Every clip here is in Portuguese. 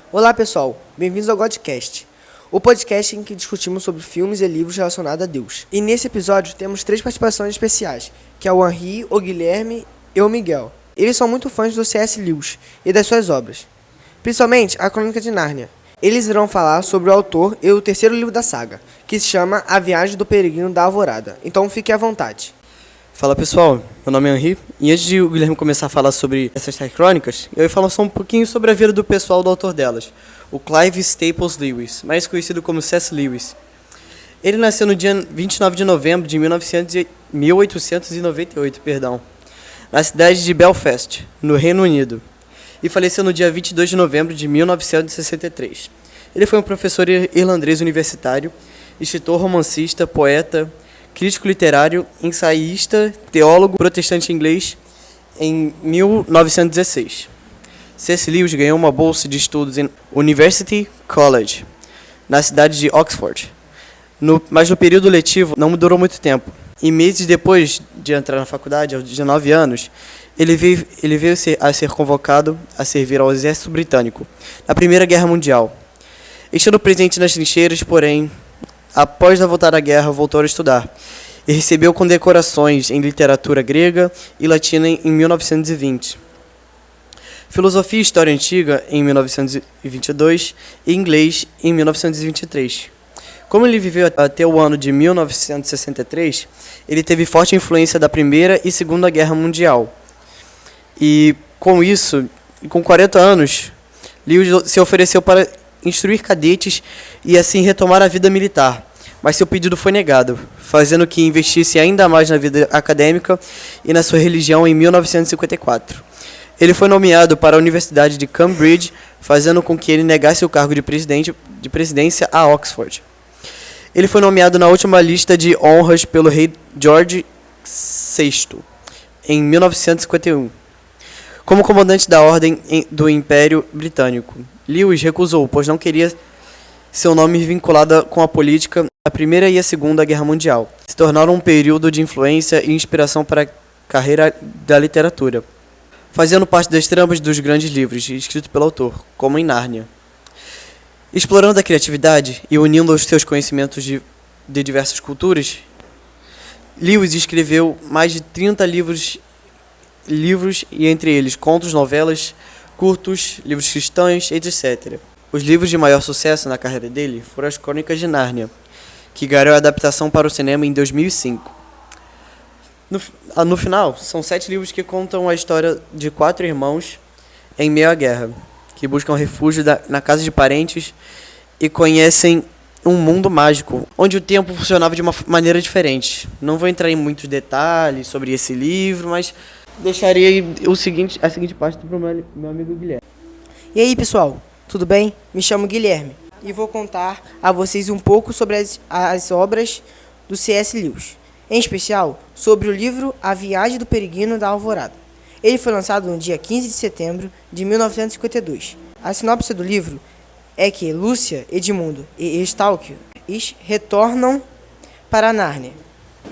Olá pessoal, bem-vindos ao Godcast, o podcast em que discutimos sobre filmes e livros relacionados a Deus. E nesse episódio temos 3 participações especiais, que é o Henri, o Guilherme e o Miguel. Eles são muito fãs do C.S. Lewis e das suas obras, principalmente a Crônica de Nárnia. Eles irão falar sobre o autor e o terceiro livro da saga, que se chama A Viagem do Peregrino da Alvorada. Então fique à vontade. Fala pessoal, meu nome é Henri, e antes de o Guilherme começar a falar sobre essas 3 crônicas, eu ia falar só um pouquinho sobre a vida do pessoal do autor delas, o Clive Staples Lewis, mais conhecido como C.S. Lewis. Ele nasceu no dia 29 de novembro de 1898, na cidade de Belfast, no Reino Unido, e faleceu no dia 22 de novembro de 1963. Ele foi um professor irlandês universitário, escritor, romancista, poeta, crítico literário, ensaísta, teólogo protestante inglês em 1916. C.S. Lewis ganhou uma bolsa de estudos em University College, na cidade de Oxford. Mas no período letivo não durou muito tempo. E meses depois de entrar na faculdade, aos 19 anos, ele veio a ser convocado a servir ao exército britânico na Primeira Guerra Mundial. Estando presente nas trincheiras, porém, após a voltar da guerra, voltou a estudar e recebeu condecorações em literatura grega e latina em 1920. Filosofia e História Antiga em 1922 e Inglês em 1923. Como ele viveu até o ano de 1963, ele teve forte influência da Primeira e Segunda Guerra Mundial. E com isso, com 40 anos, Lewis se ofereceu para instruir cadetes e assim retomar a vida militar, mas seu pedido foi negado, fazendo que investisse ainda mais na vida acadêmica e na sua religião em 1954. Ele foi nomeado para a Universidade de Cambridge, fazendo com que ele negasse o cargo de presidência a Oxford. Ele foi nomeado na última lista de honras pelo rei George VI, em 1951, como comandante da Ordem do Império Britânico. Lewis recusou, pois não queria seu nome vinculado com a política da Primeira e a Segunda Guerra Mundial. Se tornaram um período de influência e inspiração para a carreira da literatura, fazendo parte das tramas dos grandes livros escritos pelo autor, como em Nárnia. Explorando a criatividade e unindo os seus conhecimentos de diversas culturas, Lewis escreveu mais de 30 livros e entre eles contos, novelas, curtos, livros cristãos, etc. Os livros de maior sucesso na carreira dele foram as Crônicas de Nárnia, que ganhou a adaptação para o cinema em 2005. No final, são 7 livros que contam a história de 4 irmãos em meio à guerra, que buscam refúgio na casa de parentes e conhecem um mundo mágico, onde o tempo funcionava de uma maneira diferente. Não vou entrar em muitos detalhes sobre esse livro, mas deixarei a seguinte parte para o meu amigo Guilherme. E aí pessoal, tudo bem? Me chamo Guilherme e vou contar a vocês um pouco sobre as obras do C.S. Lewis, em especial sobre o livro A Viagem do Peregrino da Alvorada. Ele foi lançado no dia 15 de setembro de 1952. A sinopse do livro é que Lúcia, Edmundo e Stalker retornam para Nárnia,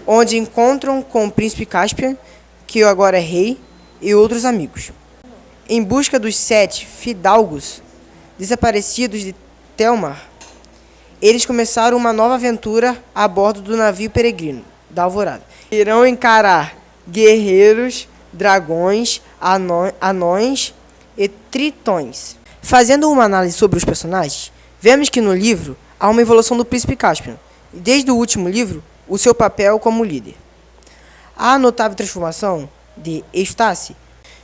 onde encontram com o príncipe Caspian, que agora é rei, e outros amigos. Em busca dos 7 fidalgos desaparecidos de Telmar, eles começaram uma nova aventura a bordo do navio peregrino da Alvorada. Irão encarar guerreiros, dragões, anões e tritões. Fazendo uma análise sobre os personagens, vemos que no livro há uma evolução do príncipe Caspian, e desde o último livro, o seu papel como líder. Há a notável transformação de Eustace,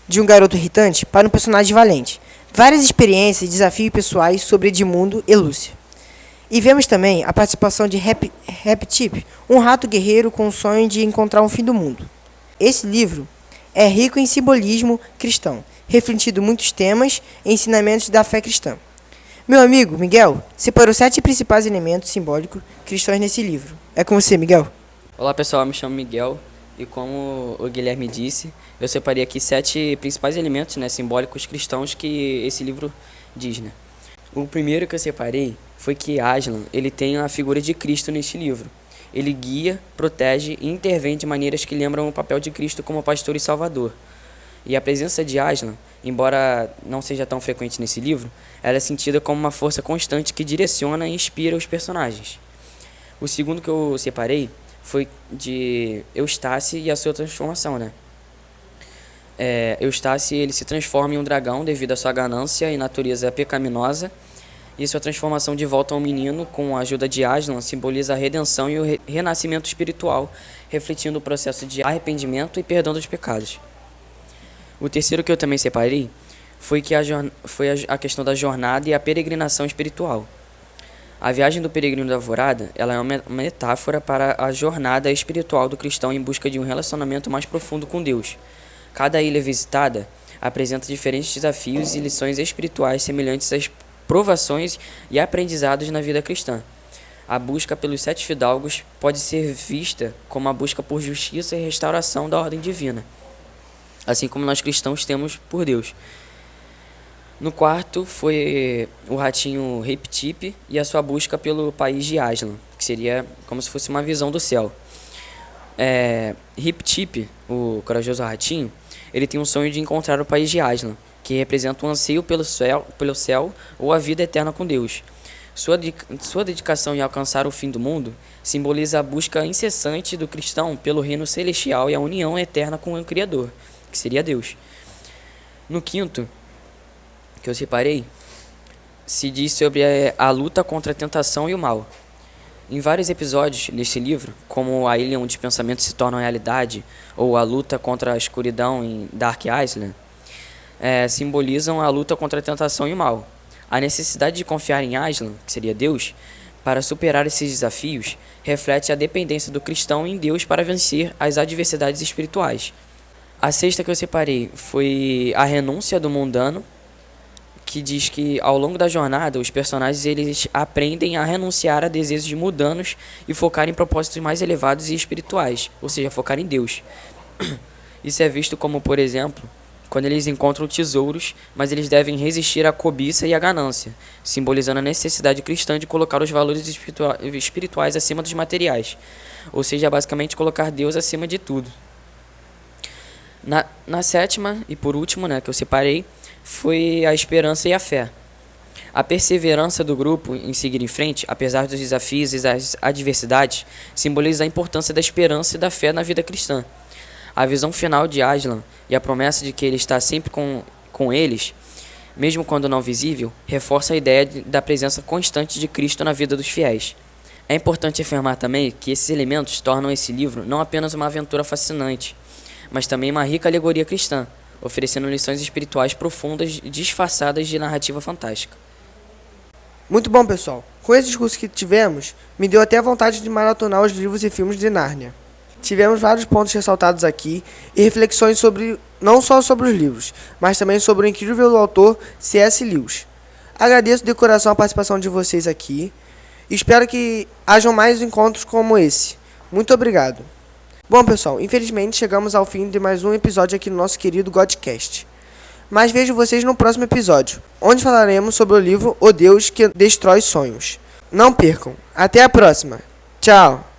de um garoto irritante, para um personagem valente. Várias experiências e desafios pessoais sobre Edmundo e Lúcia. E vemos também a participação de Rap-Tip, um rato guerreiro com o sonho de encontrar um fim do mundo. Esse livro é rico em simbolismo cristão, refletindo muitos temas e ensinamentos da fé cristã. Meu amigo Miguel separou 7 principais elementos simbólicos cristãos nesse livro. É com você, Miguel. Olá pessoal, me chamo Miguel e como o Guilherme disse, eu separei aqui 7 principais elementos, simbólicos cristãos que esse livro diz. O primeiro que eu separei foi que Aslan ele tem a figura de Cristo neste livro. Ele guia, protege e intervém de maneiras que lembram o papel de Cristo como pastor e salvador. E a presença de Aslan embora não seja tão frequente nesse livro, ela é sentida como uma força constante que direciona e inspira os personagens. O segundo que eu separei foi de Eustace e a sua transformação, né? Eustace, ele se transforma em um dragão devido à sua ganância e natureza pecaminosa, e sua transformação de volta a um menino com a ajuda de Aslan simboliza a redenção e o renascimento espiritual, refletindo o processo de arrependimento e perdão dos pecados. O terceiro que eu também separei foi a questão da jornada e a peregrinação espiritual. A viagem do peregrino da alvorada, ela é uma metáfora para a jornada espiritual do cristão em busca de um relacionamento mais profundo com Deus. Cada ilha visitada apresenta diferentes desafios e lições espirituais semelhantes às provações e aprendizados na vida cristã. A busca pelos 7 fidalgos pode ser vista como a busca por justiça e restauração da ordem divina, assim como nós cristãos temos por Deus. No quarto foi o ratinho Hip-Tip e a sua busca pelo país de Aslan, que seria como se fosse uma visão do céu. Hip-Tip, o corajoso ratinho, ele tem um sonho de encontrar o país de Aslan, que representa um anseio pelo céu ou a vida eterna com Deus. Sua dedicação em alcançar o fim do mundo simboliza a busca incessante do cristão pelo reino celestial e a união eterna com o Criador, que seria Deus. No quinto, que eu separei, se diz sobre a luta contra a tentação e o mal. Em vários episódios deste livro, como a ilha onde os pensamentos se tornam realidade, ou a luta contra a escuridão em Dark Island, simbolizam a luta contra a tentação e o mal. A necessidade de confiar em Aslan, que seria Deus, para superar esses desafios, reflete a dependência do cristão em Deus para vencer as adversidades espirituais. A sexta que eu separei foi a renúncia do mundano, que diz que ao longo da jornada os personagens eles aprendem a renunciar a desejos mundanos e focar em propósitos mais elevados e espirituais, ou seja, focar em Deus. Isso é visto como, por exemplo, quando eles encontram tesouros, mas eles devem resistir à cobiça e à ganância, simbolizando a necessidade cristã de colocar os valores espirituais acima dos materiais, ou seja, basicamente colocar Deus acima de tudo. Na sétima e por último, que eu separei, foi a esperança e a fé. A perseverança do grupo em seguir em frente, apesar dos desafios e das adversidades, simboliza a importância da esperança e da fé na vida cristã. A visão final de Aslan e a promessa de que ele está sempre com eles, mesmo quando não visível, reforça a ideia da presença constante de Cristo na vida dos fiéis. É importante afirmar também que esses elementos tornam esse livro não apenas uma aventura fascinante, mas também uma rica alegoria cristã, oferecendo lições espirituais profundas disfarçadas de narrativa fantástica. Muito bom, pessoal. Com esse discurso que tivemos, me deu até vontade de maratonar os livros e filmes de Nárnia. Tivemos vários pontos ressaltados aqui e reflexões não só sobre os livros, mas também sobre o incrível autor C.S. Lewis. Agradeço de coração a participação de vocês aqui e espero que hajam mais encontros como esse. Muito obrigado. Bom, pessoal, infelizmente chegamos ao fim de mais um episódio aqui no nosso querido Godcast. Mas vejo vocês no próximo episódio, onde falaremos sobre o livro O Deus que Destrói Sonhos. Não percam. Até a próxima. Tchau.